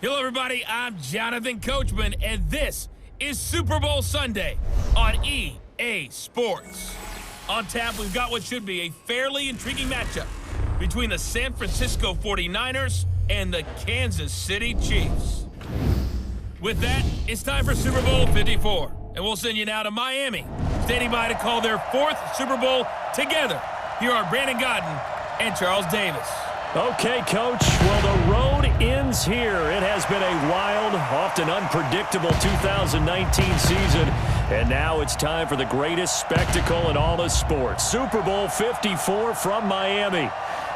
Hello, everybody. I'm Jonathan Coachman, and this is Super Bowl Sunday on EA Sports. On tap, we've got what should be a fairly intriguing matchup between the San Francisco 49ers and the Kansas City Chiefs. With that, it's time for Super Bowl 54, and we'll send you now to Miami, standing by to call their fourth Super Bowl together. Here are Brandon Gaudin and Charles Davis. Okay, Coach. Well, the road ends here. It has been a wild, often unpredictable 2019 season. And now it's time for the greatest spectacle in all of sports. Super Bowl 54 from Miami.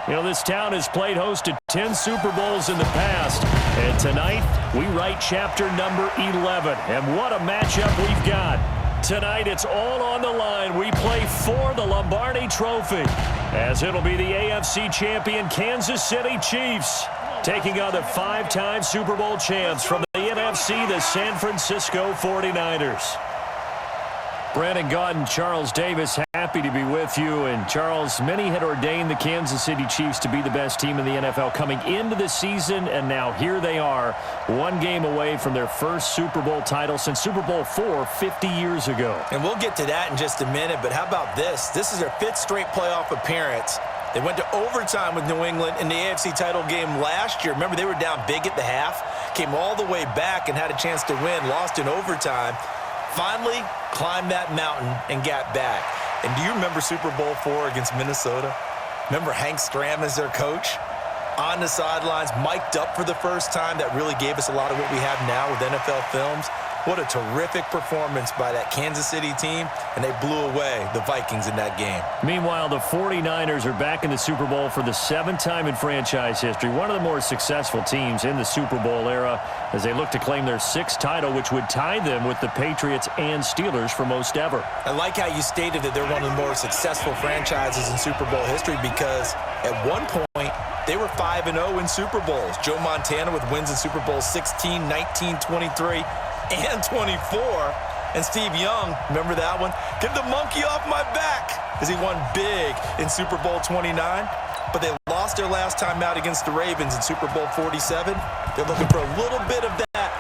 You know, this town has played host to 10 Super Bowls in the past. And tonight, we write chapter number 11. And what a matchup we've got. Tonight, it's all on the line. We play for the Lombardi Trophy, as it'll be the AFC champion Kansas City Chiefs taking on the five-time Super Bowl champs from the NFC, the San Francisco 49ers. Brandon Gaudin, Charles Davis, happy to be with you. And Charles, many had ordained the Kansas City Chiefs to be the best team in the NFL coming into the season, and now here they are, one game away from their first Super Bowl title since Super Bowl IV 50 years ago. And we'll get to that in just a minute, but how about this? This is their fifth straight playoff appearance. They went to overtime with New England in the AFC title game last year. Remember, they were down big at the half, came all the way back and had a chance to win, lost in overtime. Finally climbed that mountain and got back. And do you remember Super Bowl IV against Minnesota? Remember Hank Stram as their coach? On the sidelines, mic'd up for the first time. That really gave us a lot of what we have now with NFL films. What a terrific performance by that Kansas City team, and they blew away the Vikings in that game. Meanwhile, the 49ers are back in the Super Bowl for the seventh time in franchise history, one of the more successful teams in the Super Bowl era as they look to claim their sixth title, which would tie them with the Patriots and Steelers for most ever. I like how you stated that they're one of the more successful franchises in Super Bowl history because at one point, they were 5-0 in Super Bowls. Joe Montana with wins in Super Bowl 16, 19, 23, and 24. And Steve Young, remember that one? Get the monkey off my back as he won big in Super Bowl 29. But they lost their last time out against the Ravens in Super Bowl 47. They're looking for a little bit of that.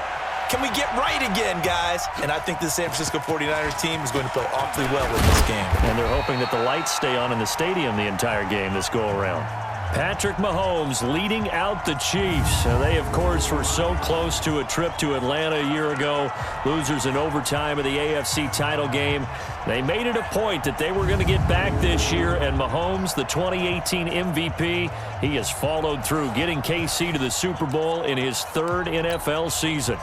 Can we get right again, guys? And I think the San Francisco 49ers team is going to play awfully well in this game. And they're hoping that the lights stay on in the stadium the entire game this go-around. Patrick Mahomes leading out the Chiefs. They, of course, were so close to a trip to Atlanta a year ago. Losers in overtime of the AFC title game. They made it a point that they were going to get back this year, and Mahomes, the 2018 MVP, he has followed through, getting KC to the Super Bowl in his third NFL season.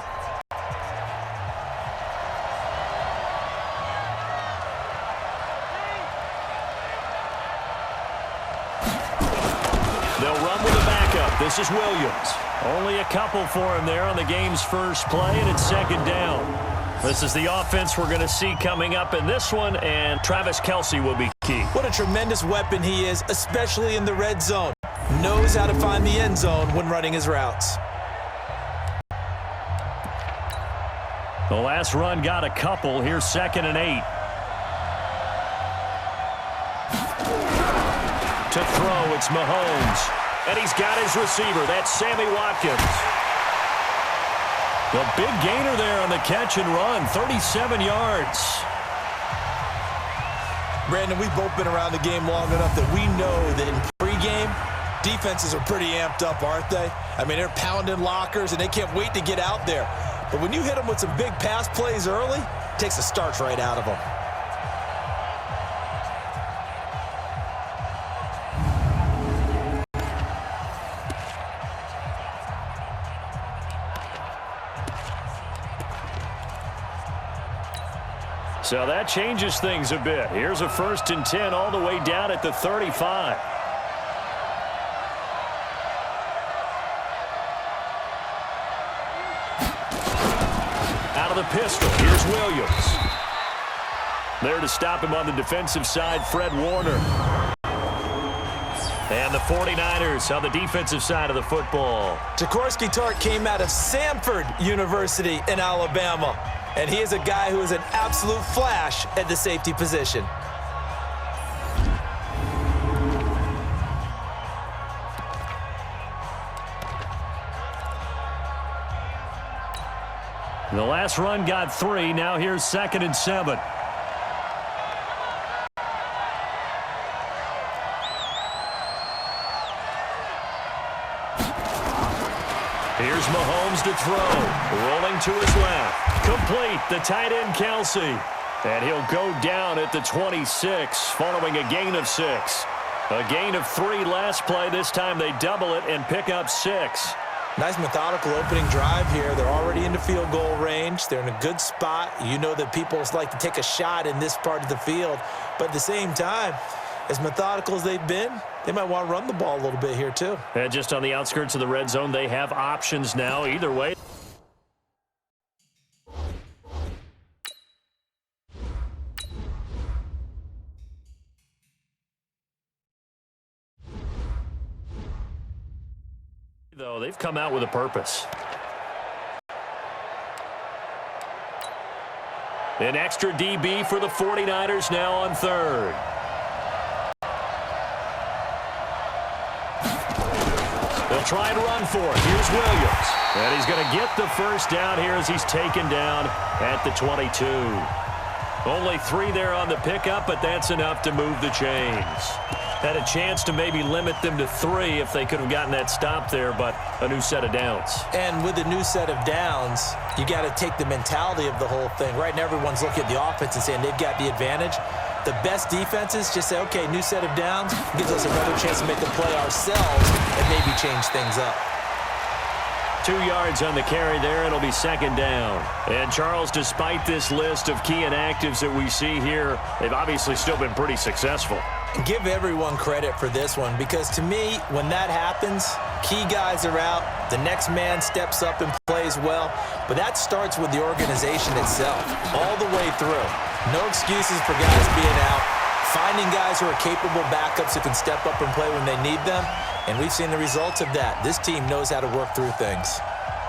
This is Williams. Only a couple for him there on the game's first play, and it's second down. This is the offense we're going to see coming up in this one, and Travis Kelce will be key. What a tremendous weapon he is, especially in the red zone. Knows how to find the end zone when running his routes. The last run got a couple. Here's 2nd and 8. To throw, it's Mahomes. And he's got his receiver. That's Sammy Watkins. The big gainer there on the catch and run, 37 yards. Brandon, we've both been around the game long enough that we know that in pregame, defenses are pretty amped up, aren't they? I mean, they're pounding lockers, and they can't wait to get out there. But when you hit them with some big pass plays early, it takes the starch right out of them. So that changes things a bit. Here's a 1st and 10 all the way down at the 35. Out of the pistol, here's Williams. There to stop him on the defensive side, Fred Warner. And the 49ers on the defensive side of the football. Jaworski Tartt came out of Samford University in Alabama. And he is a guy who is an absolute flash at the safety position. The last run got 3. Now here's 2nd and 7. Here's Mahomes to throw. Rolling to his left. Complete. The tight end, Kelsey. And he'll go down at the 26 following a gain of 6. A gain of 3 last play. This time they double it and pick up 6. Nice methodical opening drive here. They're already into field goal range. They're in a good spot. You know that people like to take a shot in this part of the field. But at the same time, as methodical as they've been, they might want to run the ball a little bit here too. And just on the outskirts of the red zone, they have options now. Either way. Though they've come out with a purpose. An extra DB for the 49ers now on 3rd. They'll try and run for it. Here's Williams. And he's going to get the first down here as he's taken down at the 22. Only 3 there on the pickup, but that's enough to move the chains. Had a chance to maybe limit them to 3 if they could have gotten that stop there, but a new set of downs. And with a new set of downs, you got to take the mentality of the whole thing. Right now, everyone's looking at the offense and saying they've got the advantage. The best defenses just say, okay, new set of downs gives us another chance to make a play ourselves and maybe change things up. 2 yards on the carry there. It'll be 2nd down. And, Charles, despite this list of key inactives that we see here, they've obviously still been pretty successful. Give everyone credit for this one because, to me, when that happens, key guys are out, the next man steps up and plays well, but that starts with the organization itself all the way through. No excuses for guys being out, finding guys who are capable backups who can step up and play when they need them, and we've seen the results of that. This team knows how to work through things.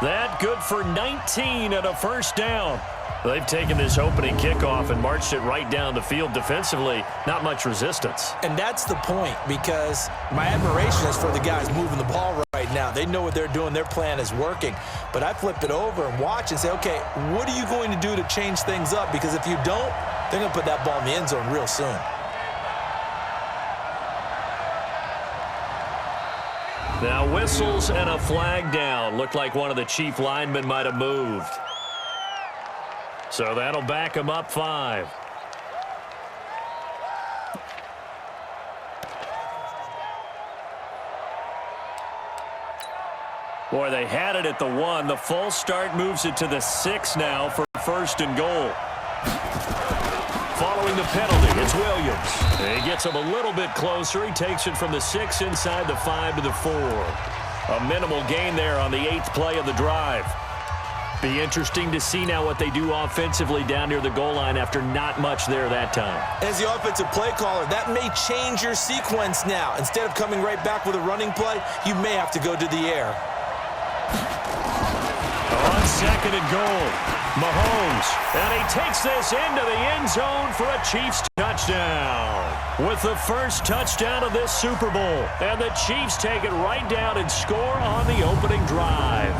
That good for 19 and a first down. They've taken this opening kickoff and marched it right down the field defensively. Not much resistance. And that's the point, because my admiration is for the guys moving the ball right now. They know what they're doing. Their plan is working. But I flip it over and watch and say, okay, what are you going to do to change things up? Because if you don't, they're going to put that ball in the end zone real soon. Now whistles and a flag down. Looked like one of the chief linemen might have moved. So that'll back him up 5. Boy, they had it at the 1. The false start moves it to the 6 now for 1st and goal. Following the penalty, it's Williams. He gets him a little bit closer. He takes it from the 6 inside the 5 to the 4. A minimal gain there on the 8th play of the drive. Be interesting to see now what they do offensively down near the goal line after not much there that time. As the offensive play caller, that may change your sequence now. Instead of coming right back with a running play, you may have to go to the air. On 2nd and goal, Mahomes, and he takes this into the end zone for a Chiefs touchdown. With the first touchdown of this Super Bowl, and the Chiefs take it right down and score on the opening drive.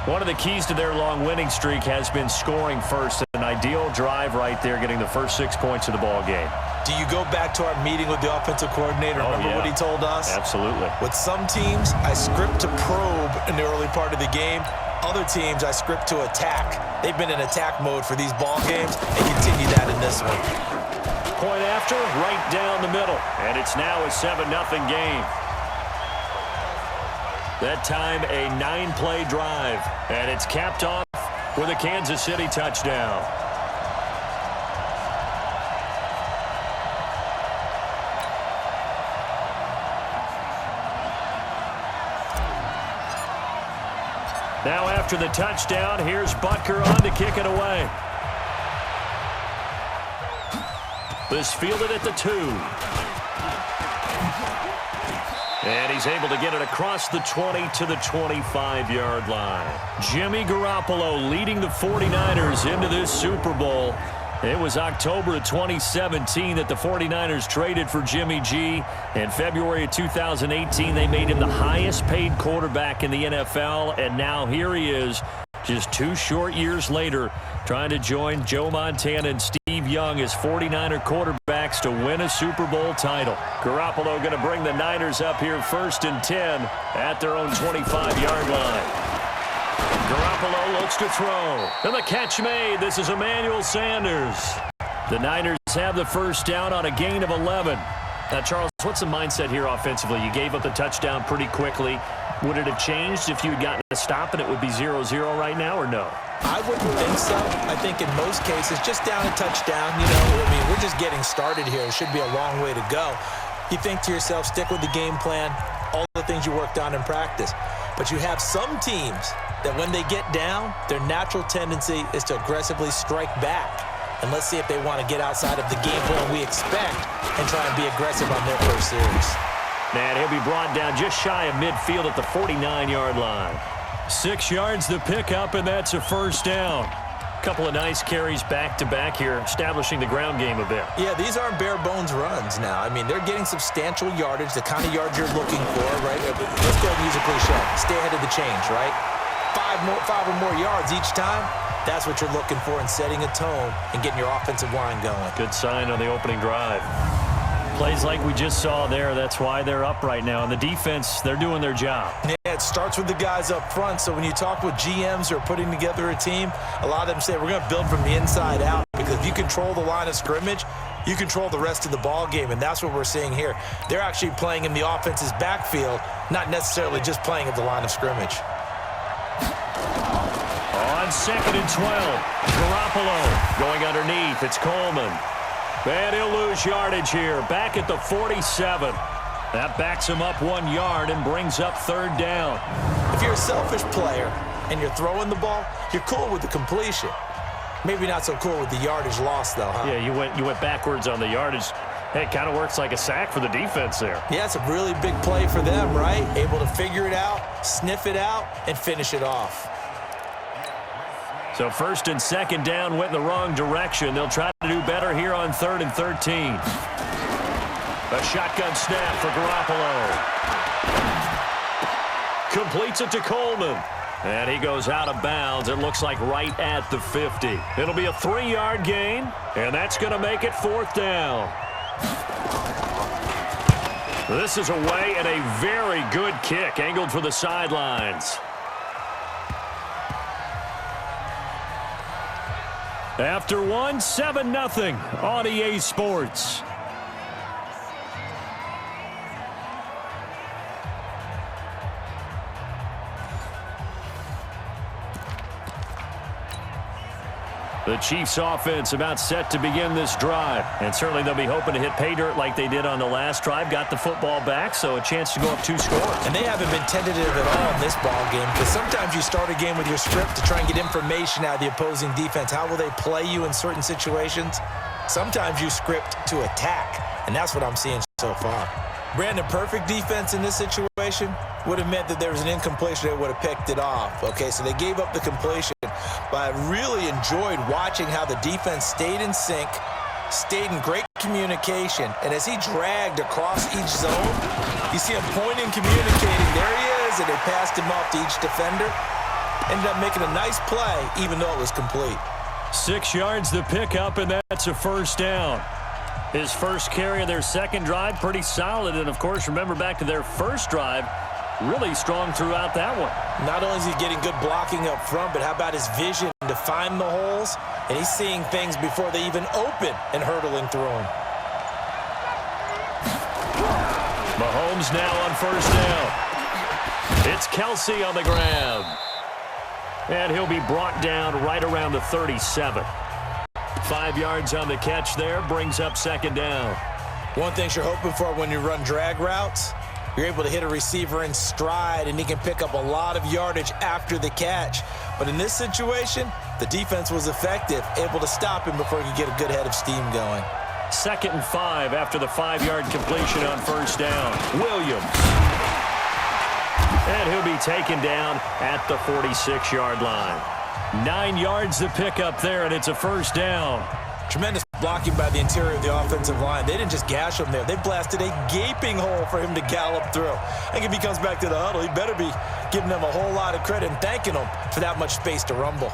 One of the keys to their long winning streak has been scoring first. An ideal drive right there, getting the first 6 points of the ball game. Do you go back to our meeting with the offensive coordinator? Remember what he told us? Absolutely. With some teams, I script to probe in the early part of the game. Other teams, I script to attack. They've been in attack mode for these ball games and continue that in this one. Point after, right down the middle. And it's now a 7-0 game. That time, a 9-play drive. And it's capped off with a Kansas City touchdown. Now after the touchdown, here's Butker on to kick it away. This fielded at the 2. And he's able to get it across the 20 to the 25-yard line. Jimmy Garoppolo leading the 49ers into this Super Bowl. It was October of 2017 that the 49ers traded for Jimmy G. In February of 2018, they made him the highest paid quarterback in the NFL. And now here he is, just 2 short years later, trying to join Joe Montana and Steve Young as 49er quarterbacks to win a Super Bowl title. Garoppolo going to bring the Niners up here 1st and 10 at their own 25-yard line. Garoppolo looks to throw. And the catch made. This is Emmanuel Sanders. The Niners have the first down on a gain of 11. Now, Charles, what's the mindset here offensively? You gave up the touchdown pretty quickly. Would it have changed if you had gotten a stop and it would be 0-0 right now, or no? I wouldn't think so. I think in most cases, just down a touchdown, you know, I mean, we're just getting started here. It should be a long way to go. You think to yourself, stick with the game plan, all the things you worked on in practice. But you have some teams that when they get down, their natural tendency is to aggressively strike back. And let's see if they want to get outside of the game plan we expect and try and be aggressive on their first series. And he'll be brought down just shy of midfield at the 49-yard line. 6 yards the pickup, and that's a first down. Couple of nice carries back-to-back here, establishing the ground game a bit. Yeah, these aren't bare-bones runs now. I mean, they're getting substantial yardage, the kind of yards you're looking for, right? Let's go and use a cliche. Stay ahead of the change, right? 5 or more yards each time. That's what you're looking for in setting a tone and getting your offensive line going. Good sign on the opening drive. Plays like we just saw there, that's why they're up right now. And the defense, they're doing their job. Yeah, it starts with the guys up front. So when you talk with GMs who are putting together a team, a lot of them say, we're going to build from the inside out. Because if you control the line of scrimmage, you control the rest of the ball game. And that's what we're seeing here. They're actually playing in the offense's backfield, not necessarily just playing at the line of scrimmage. On 2nd and 12, Garoppolo going underneath. It's Coleman. And he'll lose yardage here. Back at the 47. That backs him up 1 yard and brings up 3rd down. If you're a selfish player and you're throwing the ball, you're cool with the completion. Maybe not so cool with the yardage loss, though, huh? Yeah, you went backwards on the yardage. Hey, it kind of works like a sack for the defense there. Yeah, it's a really big play for them, right? Able to figure it out, sniff it out, and finish it off. So 1st and 2nd down went in the wrong direction. They'll try to do better here on 3rd and 13. A shotgun snap for Garoppolo. Completes it to Coleman. And he goes out of bounds. It looks like right at the 50. It'll be a 3-yard gain, and that's going to make it 4th down. This is away and a very good kick, angled for the sidelines. After one, 7-0 on EA Sports. The Chiefs offense about set to begin this drive. And certainly they'll be hoping to hit pay dirt like they did on the last drive. Got the football back, so a chance to go up 2 scores. And they haven't been tentative at all in this ball game, because sometimes you start a game with your script to try and get information out of the opposing defense. How will they play you in certain situations? Sometimes you script to attack, and that's what I'm seeing so far. Brandon, perfect defense in this situation would have meant that there was an incompletion that would have picked it off. Okay, so they gave up the completion, but I really enjoyed watching how the defense stayed in sync, stayed in great communication, and as he dragged across each zone, you see him pointing, communicating. There he is, and they passed him off to each defender. Ended up making a nice play, even though it was complete. 6 yards the pickup, and that's a 1st down. His first carry of their 2nd drive, pretty solid. And, of course, remember back to their 1st drive, really strong throughout that one. Not only is he getting good blocking up front, but how about his vision to find the holes? And he's seeing things before they even open and hurdling through them. Mahomes now on 1st down. It's Kelsey on the grab. And he'll be brought down right around the 37. 5 yards on the catch there, brings up 2nd down. One thing you're hoping for when you run drag routes, you're able to hit a receiver in stride, and he can pick up a lot of yardage after the catch. But in this situation, the defense was effective, able to stop him before he could get a good head of steam going. 2nd and 5 after the 5-yard completion on 1st down. Williams. And he'll be taken down at the 46-yard line. 9 yards to pick up there, and it's a 1st down. Tremendous blocking by the interior of the offensive line. They didn't just gash him there. They blasted a gaping hole for him to gallop through. I think if he comes back to the huddle, he better be giving them a whole lot of credit and thanking them for that much space to rumble.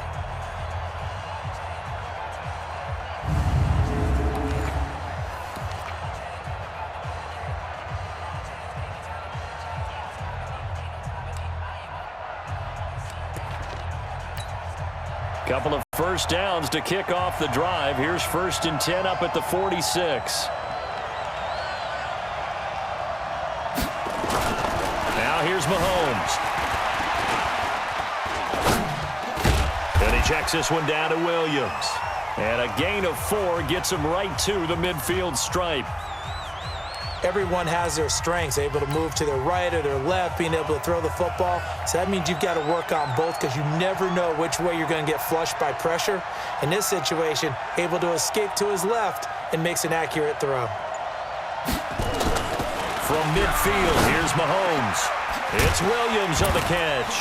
Couple of first downs to kick off the drive. Here's 1st and 10 up at the 46. Now here's Mahomes. And he checks this one down to Williams. And a gain of 4 gets him right to the midfield stripe. Everyone has their strengths, able to move to their right or their left, being able to throw the football. So that means you've got to work on both because you never know which way you're going to get flushed by pressure. In this situation, able to escape to his left and makes an accurate throw. From midfield, here's Mahomes. It's Williams on the catch.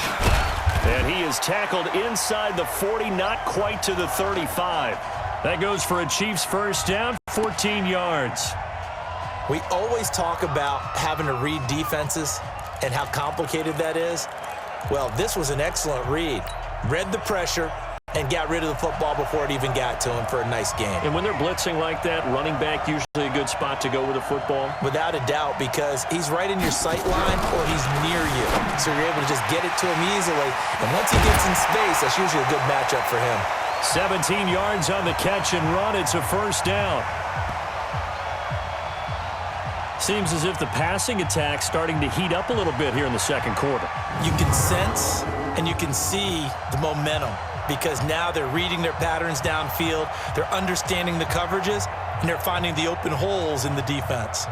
And he is tackled inside the 40, not quite to the 35. That goes for a Chiefs first down, 14 yards. We always talk about having to read defenses and how complicated that is. Well, this was an excellent read. Read the pressure and got rid of the football before it even got to him for a nice gain. And when they're blitzing like that, running back usually a good spot to go with the football? Without a doubt, because he's right in your sight line or he's near you. So you're able to just get it to him easily. And once he gets in space, that's usually a good matchup for him. 17 yards on the catch and run. It's a first down. Seems as if the passing attack's starting to heat up a little bit here in the second quarter. You can sense and you can see the momentum because now they're reading their patterns downfield, they're understanding the coverages, and they're finding the open holes in the defense.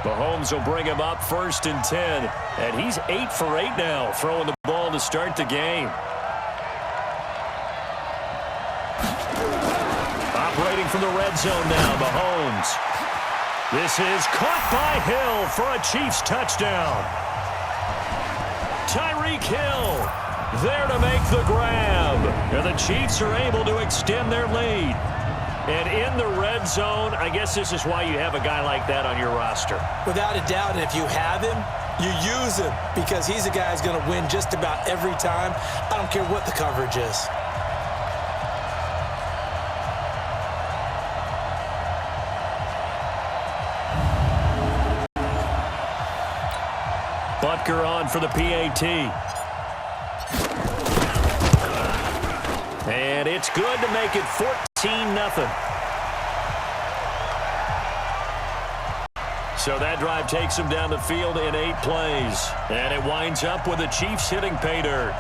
Mahomes will bring him up 1st and 10. And he's 8 for 8 now, throwing the ball to start the game. Operating from the red zone now, Mahomes. This is caught by Hill for a Chiefs touchdown. Tyreek Hill there to make the grab. And the Chiefs are able to extend their lead. And in the red zone, I guess this is why you have a guy like that on your roster. Without a doubt, and if you have him, you use him because he's a guy who's going to win just about every time. I don't care what the coverage is. Butker on for the PAT. And it's good to make it 14-0. So that drive takes them down the field in 8 plays. And it winds up with the Chiefs hitting pay dirt.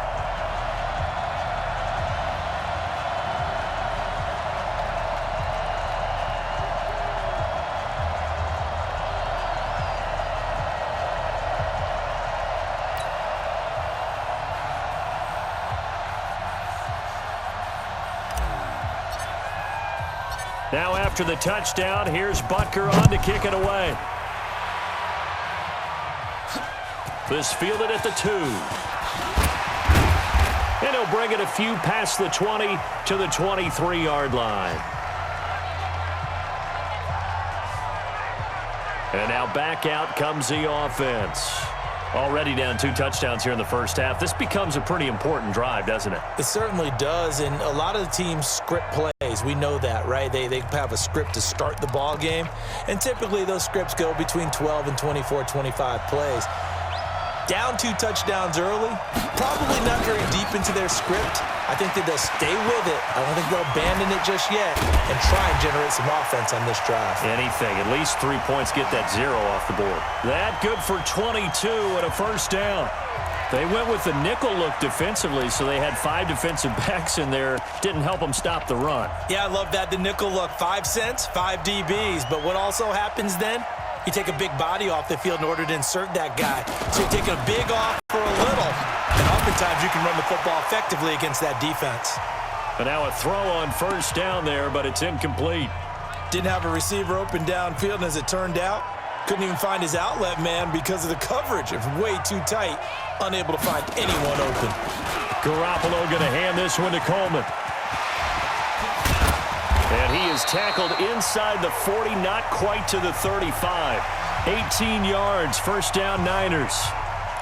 Now after the touchdown, here's Butker on to kick it away. This fielded at the 2. And he'll bring it a few past the 20 to the 23-yard line. And now back out comes the offense. Already down 2 touchdowns here in the first half. This becomes a pretty important drive, doesn't it? It certainly does, and a lot of the teams script plays. We know that, right? They have a script to start the ball game, and typically those scripts go between 12 and 24, 25 plays. Down 2 touchdowns early, probably not very deep into their script. I think that they'll stay with it. I don't think they'll abandon it just yet and try and generate some offense on this drive. Anything. At least 3 points, get that 0 off the board. That good for 22 and a first down. They went with the nickel look defensively, so they had 5 defensive backs in there. Didn't help them stop the run. Yeah, I love that. The nickel look, 5 cents, 5 DBs. But what also happens then? You take a big body off the field in order to insert that guy. So you're taking a big off for a little. And oftentimes you can run the football effectively against that defense. And now a throw on first down there, but it's incomplete. Didn't have a receiver open downfield, and as it turned out, couldn't even find his outlet man because of the coverage. It was way too tight, unable to find anyone open. Garoppolo going to hand this one to Coleman. And he is tackled inside the 40, not quite to the 35. 18 yards, first down, Niners.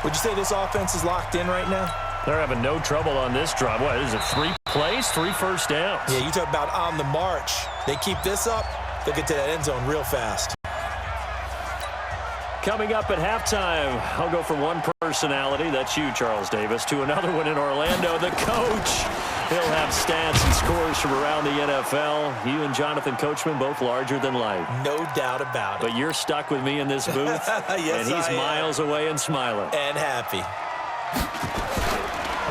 Would you say this offense is locked in right now? They're having no trouble on this drive. What, is it 3 plays, 3 first downs? Yeah, you talk about on the march. They keep this up, they'll get to that end zone real fast. Coming up at halftime, I'll go from one personality, that's you, Charles Davis, to another one in Orlando, the coach. He'll have stats and scores from around the NFL. You and Jonathan Coachman, both larger than life. No doubt about it. But you're stuck with me in this booth, yes, and he's miles away and smiling. And happy.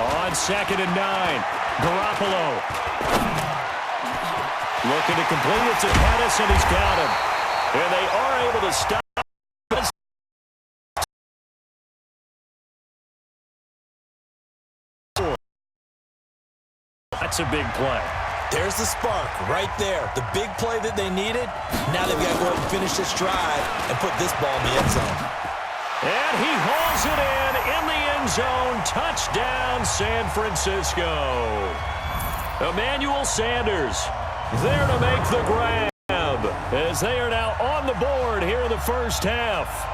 On 2nd and 9, Garoppolo. Looking to complete it to Pettis, and he's got him. And they are able to stop. That's a big play. There's the spark right there. The big play that they needed. Now they've got to go ahead and finish this drive and put this ball in the end zone. And he hauls it in the end zone. Touchdown, San Francisco. Emmanuel Sanders there to make the grab as they are now on the board here in the first half.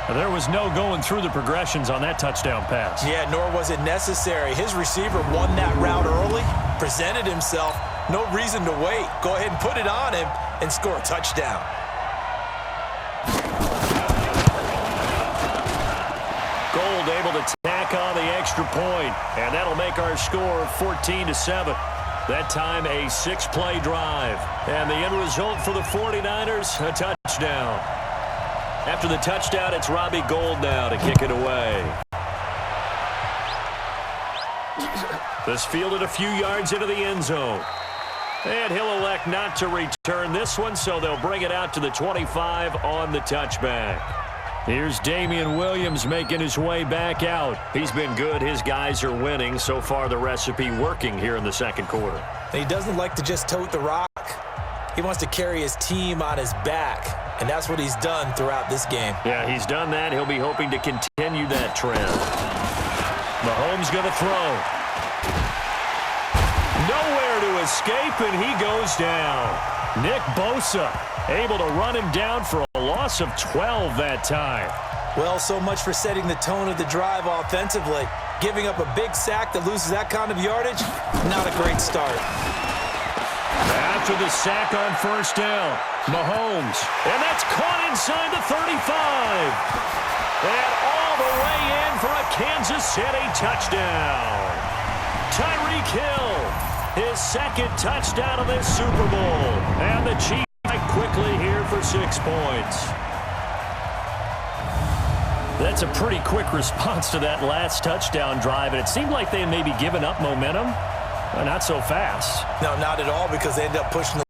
There was no going through the progressions on that touchdown pass. Yeah, nor was it necessary. His receiver won that route early, presented himself. No reason to wait. Go ahead and put it on him and score a touchdown. Gold able to tack on the extra point, and that'll make our score 14-7. That time a 6-play drive. And the end result for the 49ers, a touchdown. After the touchdown, it's Robbie Gould now to kick it away. This fielded a few yards into the end zone. And he'll elect not to return this one, so they'll bring it out to the 25 on the touchback. Here's Damian Williams making his way back out. He's been good. His guys are winning. So far, the recipe working here in the second quarter. He doesn't like to just tote the rock. He wants to carry his team on his back. And that's what he's done throughout this game. Yeah, he's done that. He'll be hoping to continue that trend. Mahomes going to throw. Nowhere to escape, and he goes down. Nick Bosa able to run him down for a loss of 12 that time. Well, so much for setting the tone of the drive offensively. Giving up a big sack that loses that kind of yardage, not a great start. After the sack on first down, Mahomes, and that's caught inside the 35. And all the way in for a Kansas City touchdown. Tyreek Hill, his second touchdown of this Super Bowl. And the Chiefs quickly here for 6 points. That's a pretty quick response to that last touchdown drive, and it seemed like they had maybe given up momentum. Not so fast. No, not at all, because they ended up pushing the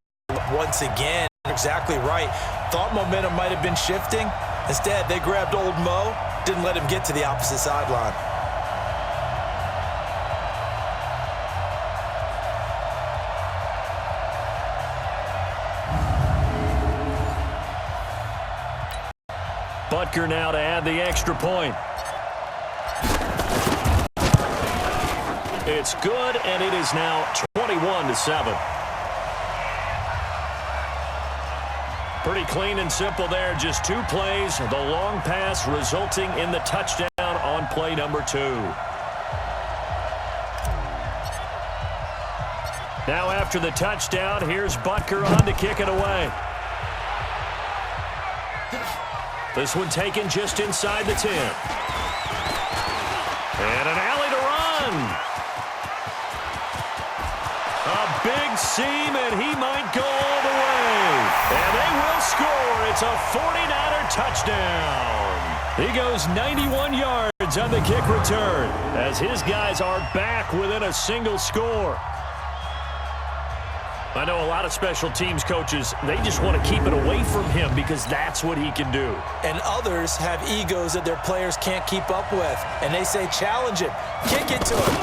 once again. Exactly right. Thought momentum might have been shifting. Instead, they grabbed old Mo, didn't let him get to the opposite sideline. Butker now to add the extra point. It's good, and it is now 21-7. Pretty clean and simple there. Just 2 plays. The long pass resulting in the touchdown on play number 2. Now after the touchdown, here's Butker on to kick it away. This one taken just inside the 10. And an alley to run. A big seam, and he might go all the way. And they will score. It's a 49er touchdown. He goes 91 yards on the kick return as his guys are back within a single score. I know a lot of special teams coaches, they just want to keep it away from him because that's what he can do. And others have egos that their players can't keep up with. And they say, challenge him, kick it to him.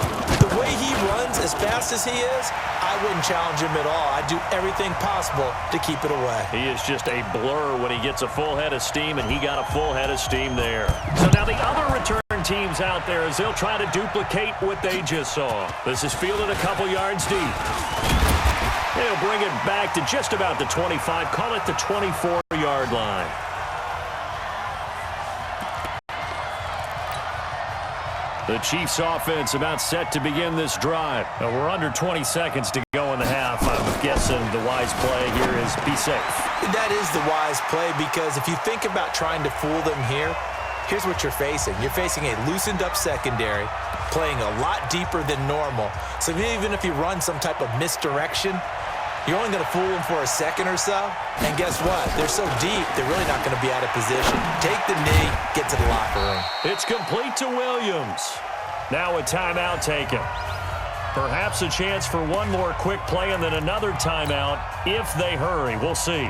The way he runs as fast as he is, I wouldn't challenge him at all. I'd do everything possible to keep it away. He is just a blur when he gets a full head of steam, and he got a full head of steam there. So now the other return teams out there as they'll try to duplicate what they just saw. This is fielded a couple yards deep. They'll bring it back to just about the 25, call it the 24-yard line. The Chiefs offense about set to begin this drive. We're under 20 seconds to go in the half. I'm guessing the wise play here is be safe. That is the wise play, because if you think about trying to fool them here, here's what you're facing. You're facing a loosened up secondary, playing a lot deeper than normal. So even if you run some type of misdirection, you're only going to fool them for a second or so. And guess what? They're so deep, they're really not going to be out of position. Take the knee, get to the locker room. It's complete to Williams. Now a timeout taken. Perhaps a chance for one more quick play and then another timeout if they hurry. We'll see.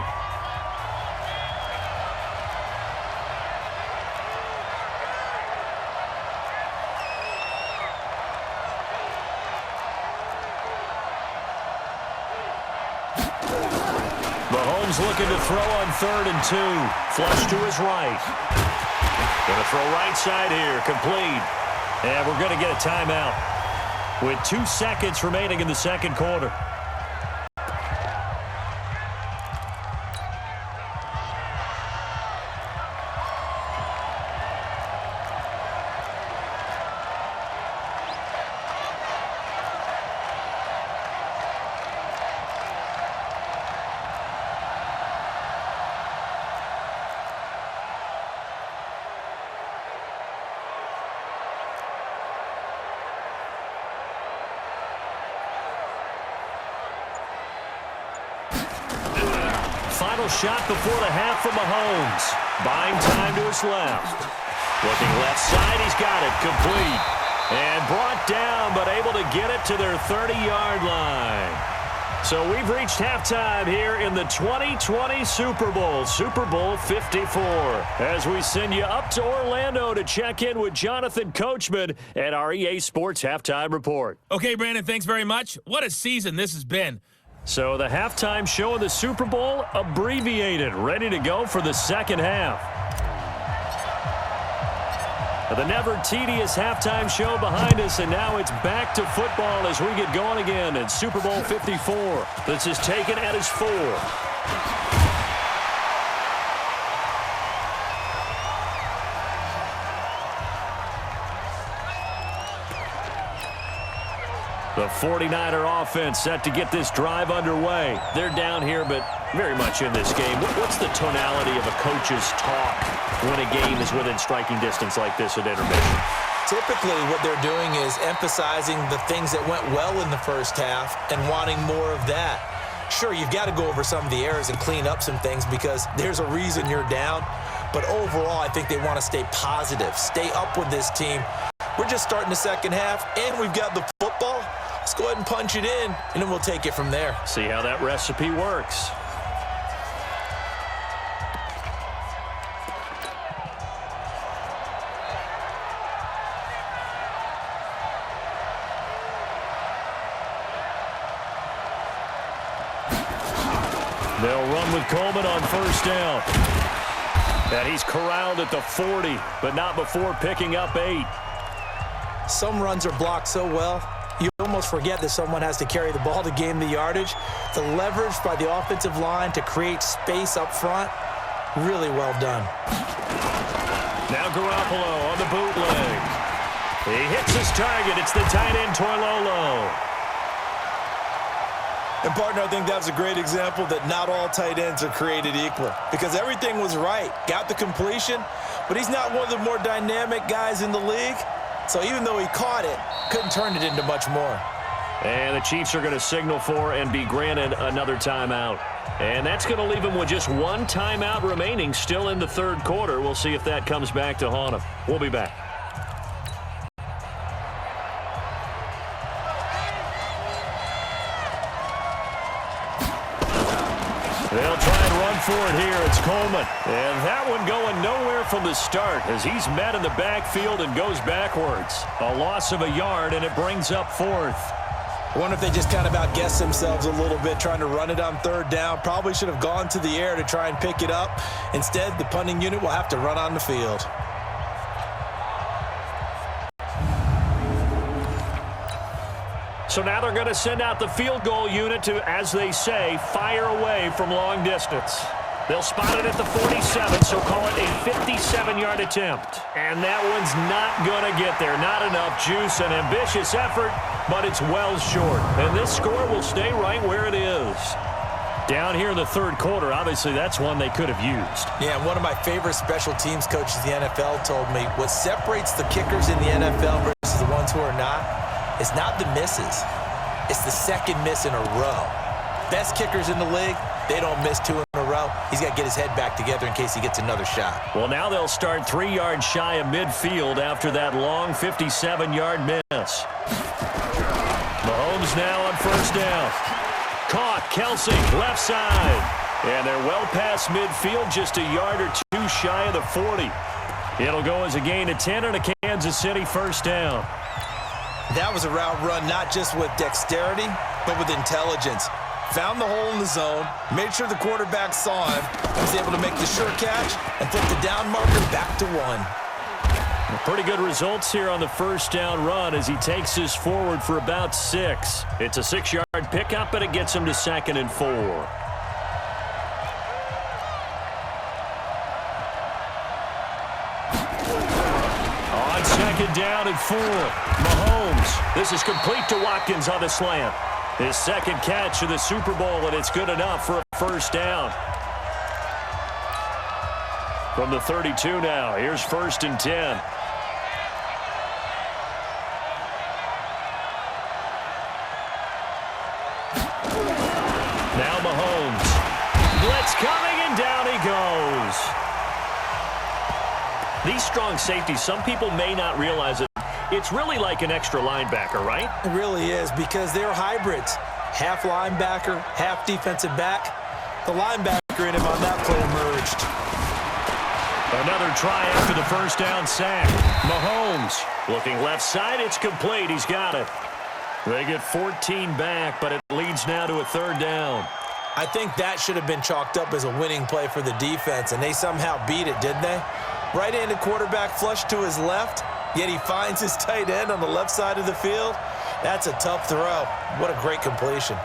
Looking to throw on 3rd and 2. Flush to his right. Going to throw right side here. Complete. And we're going to get a timeout with 2 seconds remaining in the second quarter. Final shot before the half from Mahomes. Buying time to his left. Looking left side, he's got it. Complete. And brought down, but able to get it to their 30-yard line. So we've reached halftime here in the 2020 Super Bowl, Super Bowl 54. As we send you up to Orlando to check in with Jonathan Coachman at our EA Sports Halftime Report. Okay, Brandon, thanks very much. What a season this has been. So the halftime show of the Super Bowl abbreviated, ready to go for the second half. The never tedious halftime show behind us, and now it's back to football as we get going again in Super Bowl 54. This is taken at his 4. The 49er offense set to get this drive underway. They're down here, but very much in this game. What's the tonality of a coach's talk when a game is within striking distance like this at intermission? Typically, what they're doing is emphasizing the things that went well in the first half and wanting more of that. Sure, you've got to go over some of the errors and clean up some things because there's a reason you're down. But overall, I think they want to stay positive, stay up with this team. We're just starting the second half, and we've got the football. Let's go ahead and punch it in, and then we'll take it from there. See how that recipe works. They'll run with Coleman on first down. And he's corralled at the 40, but not before picking up 8. Some runs are blocked so well, you almost forget that someone has to carry the ball to gain the yardage. The leverage by the offensive line to create space up front, really well done. Now Garoppolo on the bootleg. He hits his target. It's the tight end, Toilolo. And, partner, I think that was a great example that not all tight ends are created equal because everything was right. Got the completion, but he's not one of the more dynamic guys in the league. So even though he caught it, couldn't turn it into much more. And the Chiefs are going to signal for and be granted another timeout. And that's going to leave them with just one timeout remaining still in the third quarter. We'll see if that comes back to haunt them. We'll be back. They'll try and run for it here. It's Coleman. And that one going nowhere from the start as he's met in the backfield and goes backwards. A loss of a yard, and it brings up 4th. I wonder if they just kind of outguessed themselves a little bit trying to run it on third down. Probably should have gone to the air to try and pick it up. Instead, the punting unit will have to run on the field. So now they're going to send out the field goal unit to, as they say, fire away from long distance. They'll spot it at the 47, so call it a 57-yard attempt. And that one's not going to get there. Not enough juice, an ambitious effort, but it's well short. And this score will stay right where it is. Down here in the third quarter, obviously that's one they could have used. Yeah, and one of my favorite special teams coaches in the NFL told me what separates the kickers in the NFL versus the ones who are not is not the misses. It's the second miss in a row. Best kickers in the league, they don't miss two in a row. He's got to get his head back together in case he gets another shot. Well, now they'll start 3 yards shy of midfield after that long 57-yard miss. Mahomes now on first down. Caught, Kelsey, left side. And they're well past midfield, just a yard or two shy of the 40. It'll go as a gain of 10 and a Kansas City first down. That was a route run not just with dexterity, but with intelligence. Found the hole in the zone, made sure the quarterback saw him, was able to make the sure catch, and flip the down marker back to 1. Pretty good results here on the first down run as he takes this forward for about 6. It's a 6-yard pickup, and it gets him to 2nd and 4. On 2nd down and 4, Mahomes. This is complete to Watkins on the slant. His second catch of the Super Bowl, and it's good enough for a first down. From the 32 now, here's 1st and 10. Now Mahomes. Blitz coming, and down he goes. These strong safeties, some people may not realize it. It's really like an extra linebacker, right? It really is, because they're hybrids. Half linebacker, half defensive back. The linebacker in him on that play emerged. Another try after the first down sack. Mahomes looking left side. It's complete. He's got it. They get 14 back, but it leads now to a 3rd down. I think that should have been chalked up as a winning play for the defense, and they somehow beat it, didn't they? Right-handed quarterback flushed to his left, yet he finds his tight end on the left side of the field. That's a tough throw. What a great completion.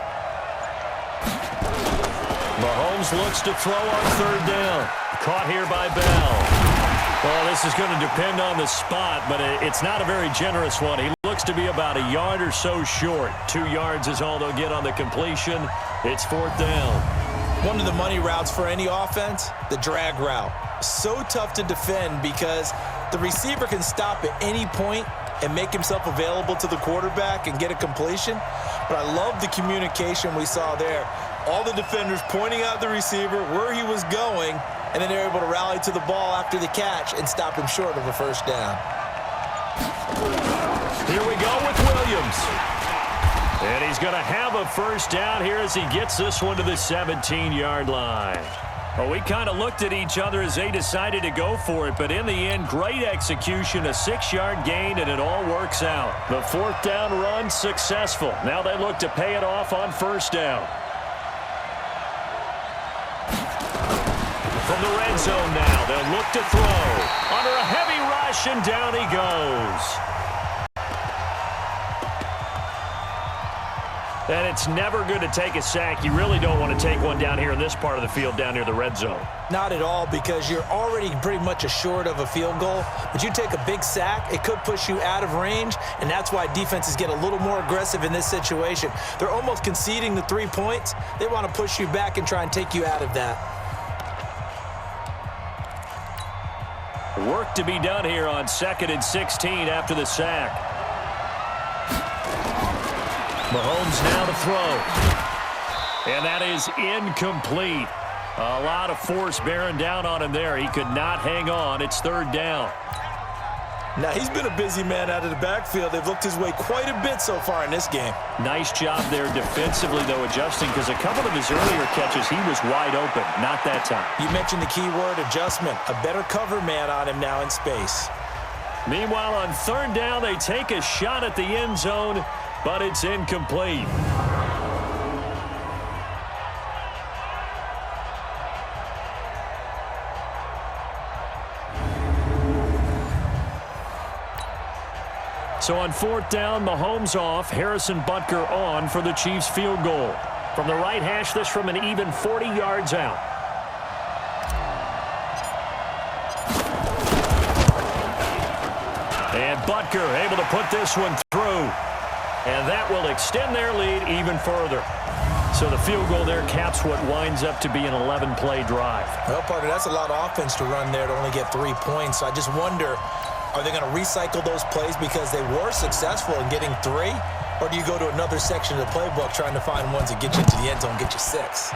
Mahomes looks to throw on 3rd down. Caught here by Bell. Well, this is going to depend on the spot, but it's not a very generous one. He looks to be about a yard or so short. 2 yards is all they'll get on the completion. It's 4th down. One of the money routes for any offense, the drag route. So tough to defend because the receiver can stop at any point and make himself available to the quarterback and get a completion. But I love the communication we saw there. All the defenders pointing out the receiver, where he was going, and then they're able to rally to the ball after the catch and stop him short of a first down. Here we go with Williams. And he's going to have a first down here as he gets this one to the 17-yard line. Well, we kind of looked at each other as they decided to go for it, but in the end, great execution, a 6-yard gain, and it all works out. The 4th down run successful. Now they look to pay it off on first down. From the red zone now, they'll look to throw. Under a heavy rush, and down he goes. And it's never good to take a sack. You really don't want to take one down here in this part of the field down near the red zone. Not at all, because you're already pretty much assured of a field goal. But you take a big sack, it could push you out of range, and that's why defenses get a little more aggressive in this situation. They're almost conceding the 3 points. They want to push you back and try and take you out of that. Work to be done here on 2nd and 16 after the sack. Mahomes now to throw. And that is incomplete. A lot of force bearing down on him there. He could not hang on. It's 3rd down. Now, he's been a busy man out of the backfield. They've looked his way quite a bit so far in this game. Nice job there defensively, though, adjusting, because a couple of his earlier catches, he was wide open. Not that time. You mentioned the key word, adjustment. A better cover man on him now in space. Meanwhile, on 3rd down, they take a shot at the end zone. but it's incomplete. So on 4th down, Mahomes off, Harrison Butker on for the Chiefs field goal. From the right hash, this from an even 40 yards out. And Butker able to put this one through. And that will extend their lead even further. So the field goal there caps what winds up to be an 11-play drive. Well, partner, that's a lot of offense to run there to only get 3 points. So I just wonder, are they going to recycle those plays because they were successful in getting 3? Or do you go to another section of the playbook trying to find ones that get you to the end zone and get you 6?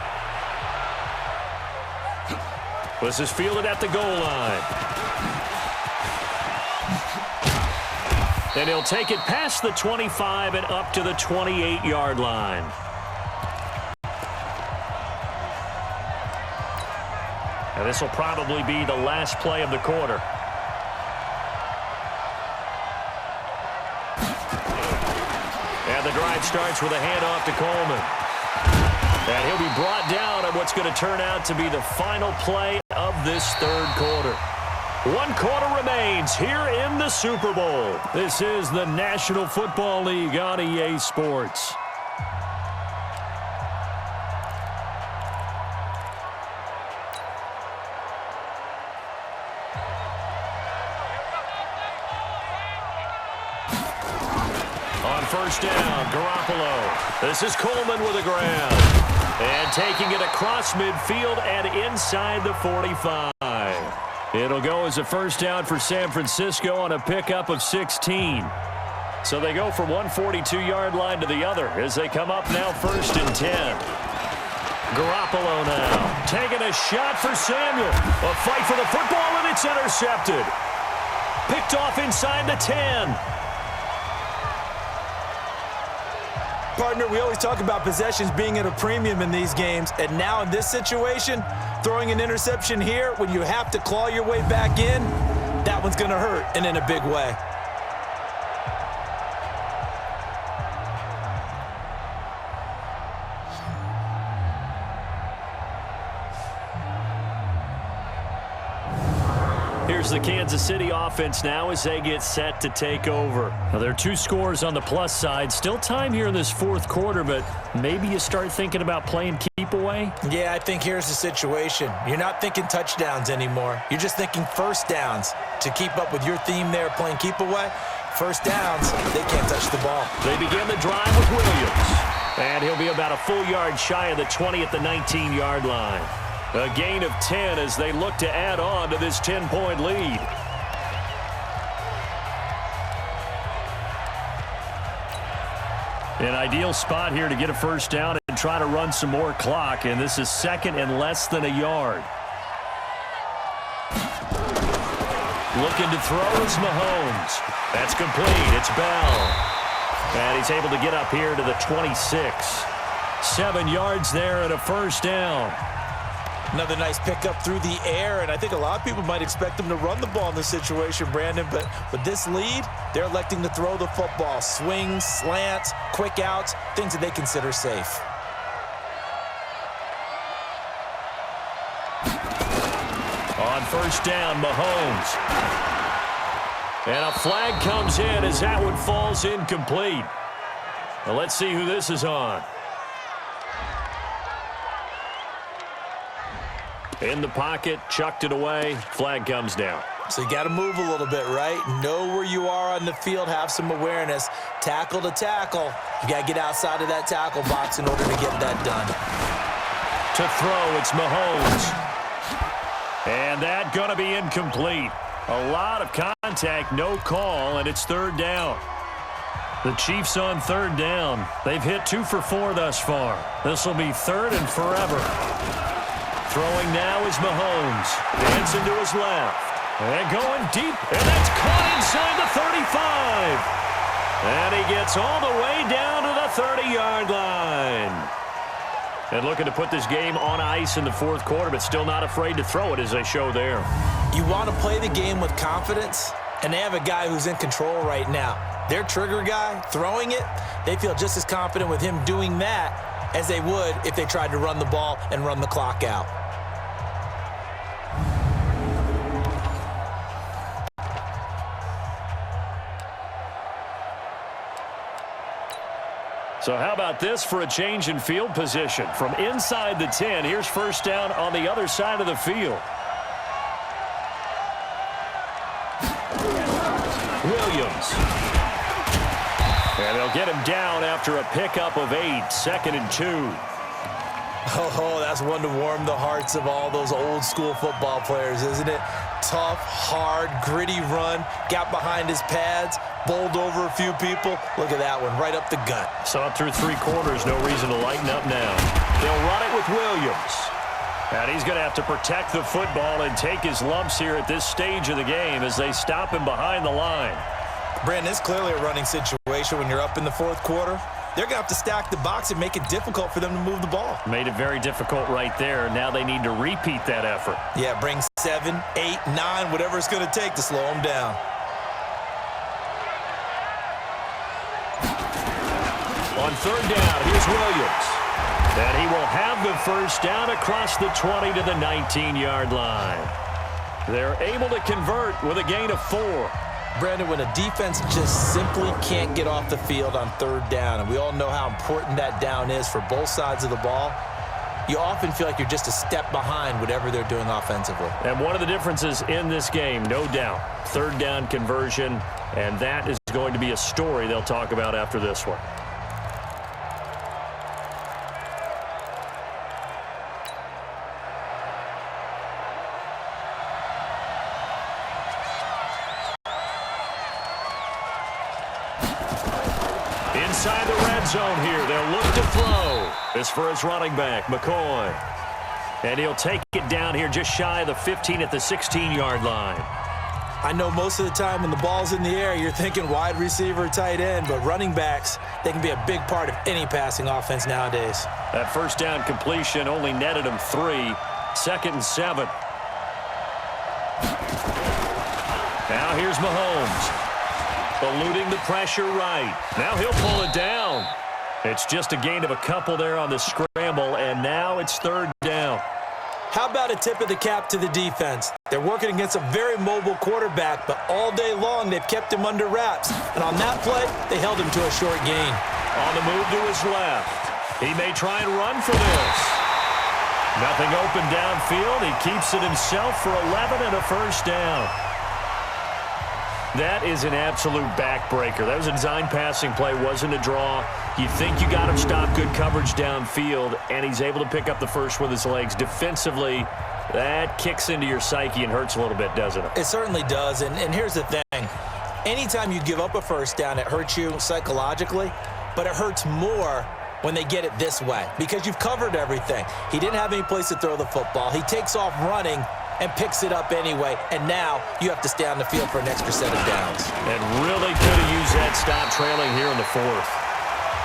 This is fielded at the goal line. And he'll take it past the 25 and up to the 28-yard line. And this will probably be the last play of the quarter. And the drive starts with a handoff to Coleman. And he'll be brought down on what's going to turn out to be the final play of this third quarter. 1 quarter remains here in the Super Bowl. This is the National Football League on EA Sports. On 1st down, Garoppolo. This is Coleman with a grab. And taking it across midfield and inside the 45. It'll go as a 1st down for San Francisco on a pickup of 16. So they go from one 42-yard line to the other as they come up now 1st and 10. Garoppolo now taking a shot for Samuel. A fight for the football, and it's intercepted. Picked off inside the 10. Partner, we always talk about possessions being at a premium in these games, and now in this situation, throwing an interception here when you have to claw your way back in, that one's going to hurt, and in a big way. Here's the Kansas City offense now as they get set to take over. Now, there are 2 scores on the plus side. Still time here in this 4th quarter, but maybe you start thinking about playing keep away? Yeah, I think here's the situation. You're not thinking touchdowns anymore. You're just thinking 1st downs. To keep up with your theme there, playing keep away, 1st downs, they can't touch the ball. They begin the drive with Williams. And he'll be about a full yard shy of the 20 at the 19-yard line. A gain of 10 as they look to add on to this 10-point lead. An ideal spot here to get a 1st down and try to run some more clock, and this is 2nd and less than a yard. Looking to throw is Mahomes. That's complete. It's Bell. And he's able to get up here to the 26. 7 yards there and a 1st down. Another nice pickup through the air, and I think a lot of people might expect them to run the ball in this situation, Brandon, but with this lead, they're electing to throw the football. Swings, slants, quick outs, things that they consider safe. On 1st down, Mahomes. And a flag comes in as that one falls incomplete. Now let's see who this is on. In the pocket, chucked it away, flag comes down. So you got to move a little bit, right? Know where you are on the field, have some awareness. Tackle to tackle. You got to get outside of that tackle box in order to get that done. To throw, it's Mahomes. And that going to be incomplete. A lot of contact, no call, and it's 3rd down. The Chiefs on 3rd down. They've hit 2 for 4 thus far. This will be 3rd and forever. Throwing now is Mahomes. Dancing to his left. And going deep. And that's caught inside the 35. And he gets all the way down to the 30-yard line. And looking to put this game on ice in the 4th quarter, but still not afraid to throw it as they show there. You want to play the game with confidence? And they have a guy who's in control right now. Their trigger guy, throwing it, they feel just as confident with him doing that as they would if they tried to run the ball and run the clock out. So how about this for a change in field position? From inside the 10, here's first down on the other side of the field. Williams. And they'll get him down after a pickup of 8, 2nd and 2. Oh, that's one to warm the hearts of all those old school football players, isn't it? Tough, hard, gritty run, got behind his pads, bowled over a few people. Look at that one, right up the gut. Saw it through 3 quarters, no reason to lighten up now. They'll run it with Williams. And he's going to have to protect the football and take his lumps here at this stage of the game as they stop him behind the line. Brandon, it's clearly a running situation when you're up in the 4th quarter. They're going to have to stack the box and make it difficult for them to move the ball. Made it very difficult right there. Now they need to repeat that effort. Yeah, bring 7, 8, 9, whatever it's going to take to slow them down. On 3rd down, here's Williams. And he will have the first down across the 20 to the 19-yard line. They're able to convert with a gain of 4. Brandon, when a defense just simply can't get off the field on 3rd down, and we all know how important that down is for both sides of the ball, you often feel like you're just a step behind whatever they're doing offensively. And one of the differences in this game, no doubt, 3rd down conversion, and that is going to be a story they'll talk about after this one. Inside the red zone here, they'll look to throw. This for his running back, McCoy. And he'll take it down here just shy of the 15 at the 16-yard line. I know most of the time when the ball's in the air, you're thinking wide receiver, tight end, but running backs, they can be a big part of any passing offense nowadays. That first down completion only netted him 3. 2nd and 7. Now here's Mahomes. Eluding the pressure right. Now he'll pull it down. It's just a gain of a couple there on the scramble, and now it's 3rd down. How about a tip of the cap to the defense? They're working against a very mobile quarterback, but all day long they've kept him under wraps. And on that play, they held him to a short gain. On the move to his left. He may try and run for this. Nothing open downfield. He keeps it himself for 11 and a first down. That is an absolute backbreaker. That was a design passing play, wasn't a draw. You think you got him stopped, good coverage downfield, and he's able to pick up the first with his legs. Defensively, that kicks into your psyche and hurts a little bit, doesn't it? It certainly does, and here's the thing. Anytime you give up a first down, it hurts you psychologically, but it hurts more when they get it this way because you've covered everything. He didn't have any place to throw the football. He takes off running and picks it up anyway, and now you have to stay on the field for an extra set of downs. And really could have used that stop trailing here in the 4th.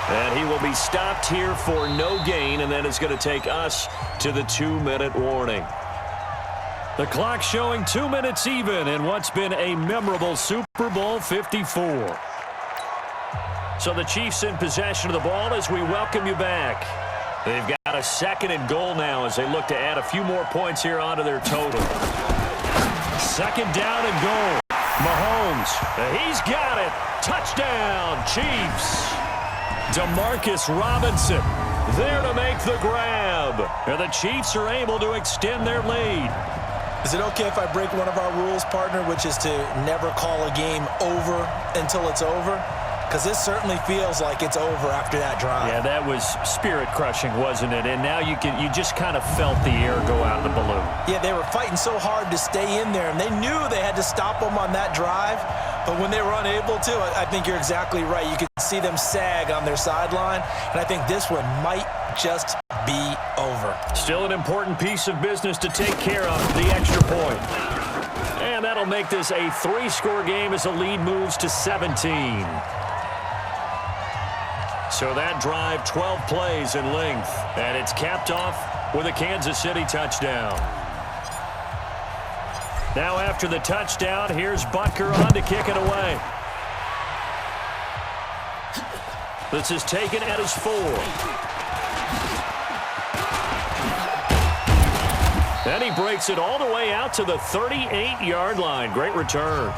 And he will be stopped here for no gain, and then it's going to take us to the 2-minute warning. The clock showing 2 minutes even in what's been a memorable Super Bowl 54. So the Chiefs in possession of the ball as we welcome you back. They've got a 2nd and goal now as they look to add a few more points here onto their total. 2nd down and goal. Mahomes, he's got it. Touchdown, Chiefs. Demarcus Robinson there to make the grab. And the Chiefs are able to extend their lead. Is it okay if I break one of our rules, partner, which is to never call a game over until it's over? Because this certainly feels like it's over after that drive. Yeah, that was spirit-crushing, wasn't it? And now you just kind of felt the air go out in the balloon. Yeah, they were fighting so hard to stay in there, and they knew they had to stop them on that drive. But when they were unable to, I think you're exactly right. You could see them sag on their sideline, and I think this one might just be over. Still an important piece of business to take care of, the extra point. And that'll make this a 3-score game as the lead moves to 17. So that drive, 12 plays in length, and it's capped off with a Kansas City touchdown. Now after the touchdown, here's Butker on to kick it away. This is taken at his 4. And he breaks it all the way out to the 38-yard line. Great return.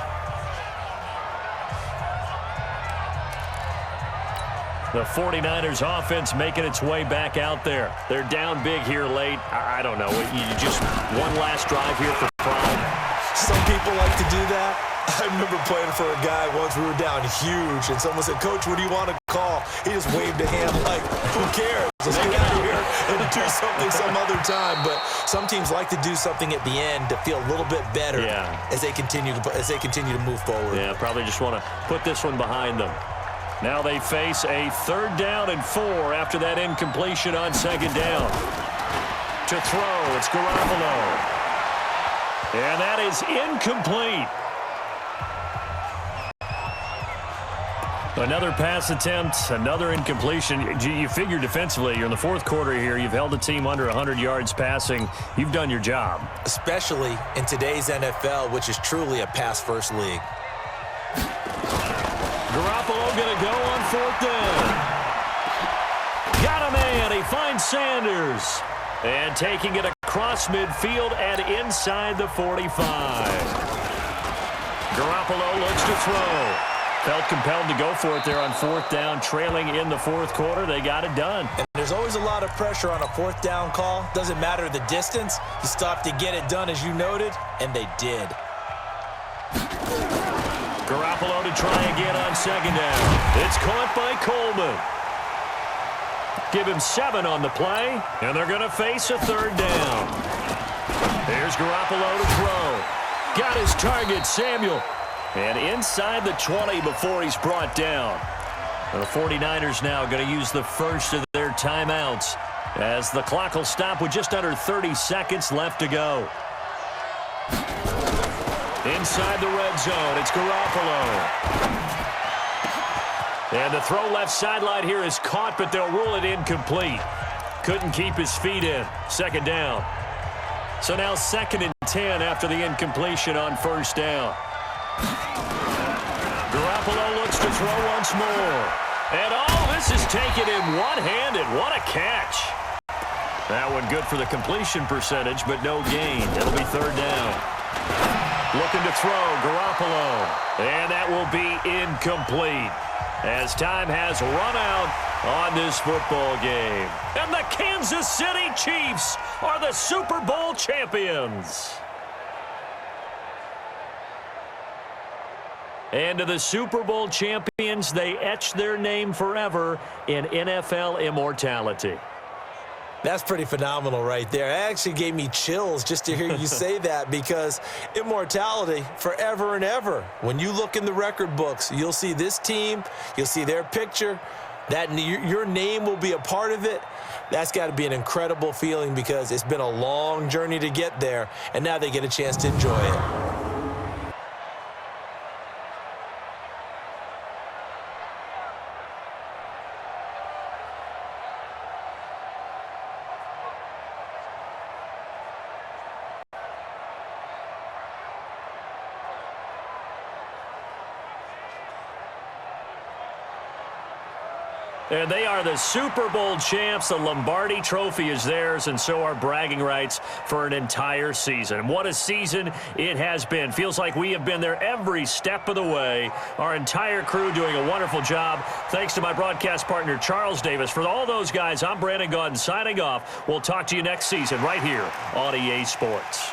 The 49ers offense making its way back out there. They're down big here late. I don't know. You just one last drive here for pride. Some people like to do that. I remember playing for a guy once. We were down huge, and someone said, "Coach, what do you want to call?" He just waved a hand like, "Who cares? Let's get out of here and do something some other time." But some teams like to do something at the end to feel a little bit better as they continue to move forward. Yeah, probably just want to put this one behind them. Now they face a 3rd down and 4 after that incompletion on 2nd down. To throw, it's Garoppolo. And that is incomplete. Another pass attempt, another incompletion. You figure defensively, you're in the 4th quarter here. You've held the team under 100 yards passing. You've done your job. Especially in today's NFL, which is truly a pass-first league. Garoppolo going to go on 4th down. Got a man. He finds Sanders. And taking it across midfield and inside the 45. Garoppolo looks to throw. Felt compelled to go for it there on 4th down, trailing in the 4th quarter. They got it done. And there's always a lot of pressure on a 4th down call. Doesn't matter the distance. You stop to get it done, as you noted, and they did. Garoppolo to try again on 2nd down. It's caught by Coleman. Give him 7 on the play, and they're going to face a 3rd down. Here's Garoppolo to throw. Got his target, Samuel. And inside the 20 before he's brought down. And the 49ers now going to use the first of their timeouts as the clock will stop with just under 30 seconds left to go. Inside the red zone, it's Garoppolo. And the throw left sideline here is caught, but they'll rule it incomplete. Couldn't keep his feet in. 2nd down. So now 2nd and 10 after the incompletion on 1st down. Garoppolo looks to throw once more. And this is taken in one-handed. What a catch. That one good for the completion percentage, but no gain. It'll be 3rd down. Looking to throw, Garoppolo. And that will be incomplete as time has run out on this football game. And the Kansas City Chiefs are the Super Bowl champions. And to the Super Bowl champions, they etch their name forever in NFL immortality. That's pretty phenomenal right there. It actually gave me chills just to hear you say that, because immortality forever and ever. When you look in the record books, you'll see this team, you'll see their picture, that your name will be a part of it. That's got to be an incredible feeling, because it's been a long journey to get there, and now they get a chance to enjoy it. And they are the Super Bowl champs. The Lombardi Trophy is theirs, and so are bragging rights for an entire season. What a season it has been. Feels like we have been there every step of the way. Our entire crew doing a wonderful job. Thanks to my broadcast partner, Charles Davis. For all those guys, I'm Brandon Gaudin signing off. We'll talk to you next season right here on EA Sports.